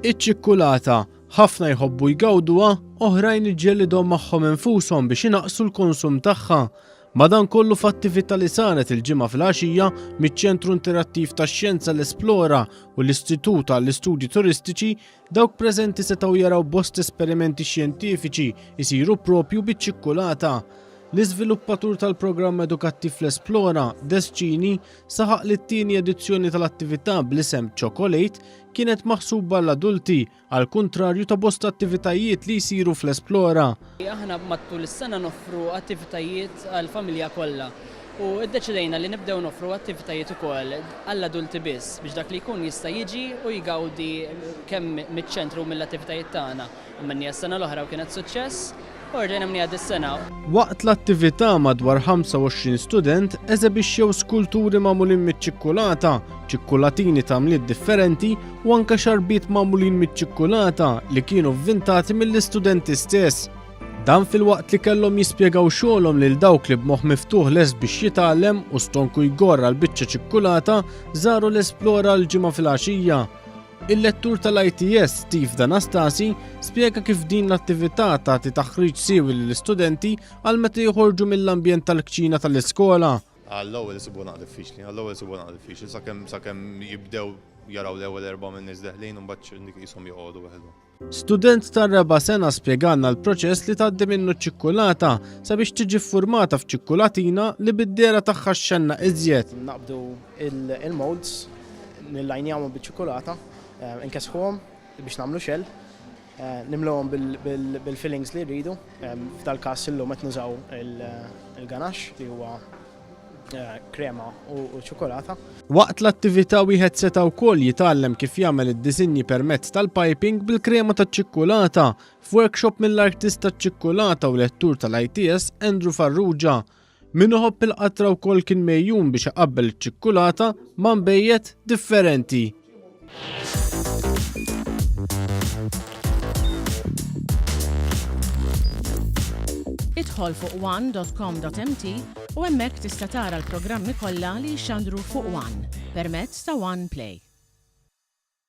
Iċ-ċikkulata ħafna jħobbu jgawduha, oħrajn iġġelidhom magħhom infushom biex inaqsu l-konsum tagħha. Madankollu f'attività li saret il-ġimgħa fil-għaxija miċ-Ċentru Interattiv tax-Xjenza l-Esplora u l-Istitut għall-Istudji Turistiċi dawk preżenti setgħu jaraw bost esperimenti xjentifiċi jsiru proprju biċ-ċikkulata. L-iżviluppatur tal-programm edukattiv l-Esplora, Desċini, saħaq li t-tieni edizzjoni tal-attività bl-isem Chocolate kienet maħsuba l-adulti, għal kontrarju ta' bosta attivitajiet li jsiru fl-Esplora. Aħna matul is-sena noffru attivitajiet għall-familja kollha u ddeċidejna li nibdew noffru attivitajiet ukoll għall-adulti biss biex dak li jkun jista' jiġi u jgawdi kemm miċ-ċentru mill-attivitajiet tagħna. Imma s-sena l-oħra kienet suċċess. Ordejna mni għad is-sena. Waqt l-attività madwar 25 student eżebixxew skulturi magħmulin miċ-ċikkulata, ċikkulatini ta' mliet differenti u anke xarbiet magħmulin miċ-ċikkulata li kienu vvintati mill-istudenti stess. Dan fil-waqt li kellhom jispjegaw xogħolhom lil dawk li b'moħħ miftuħ lest biex jitgħallem u stonku jgorra l-biċċa ċikkulata żaru l-Esplora l-ġimgħa fil-għaxija. Il-lettur tal-ITS Steve D'Anastasi spjega kif din l-attività tagħti taħriġ siewi lill-istudenti għal meta joħorġu mill-ambjent tal-kċina tal-iskola. Għall-ewwel isibu naqra diffiċli, sakemm jibdew jaraw l-ewwel erba' minn nies deħlin u mbagħad dik qishom joqogħdu weħedhom. Student tar-raba' sena spjegalna l-proċess li tgħaddi minnu ċ-ċikkulata sabiex tiġi ffurmata f'ċikkulatina li bid-dera tagħha xxenna iżjed. Naqbdu il-molds nillajnjawhom biċ-ċikkulata, nkesħuhom biex nagħmlu xell, nimluhom bil-fillings li rridu, f'dal-każ illum qed nużaw il-ganache li huwa krema u ċokolata. Waqt l-attività wieħed seta' wkoll jitgħallem kif jagħmel id-disinji permezz tal-piping bil-krema taċ-ċikkulata f'workshop mill-artista ċ-ċikkulata u lettur tal-ITS Andrew Farrugia. Min iħobb il-qatra wkoll kien mejjun biex iqabbel iċ-ċikkulata ma' mbejjed differenti. Idħol fuq one.com.mt u hemmhekk tista' tara l-programmi kollha li jxandru fuq One permezz ta' One Play.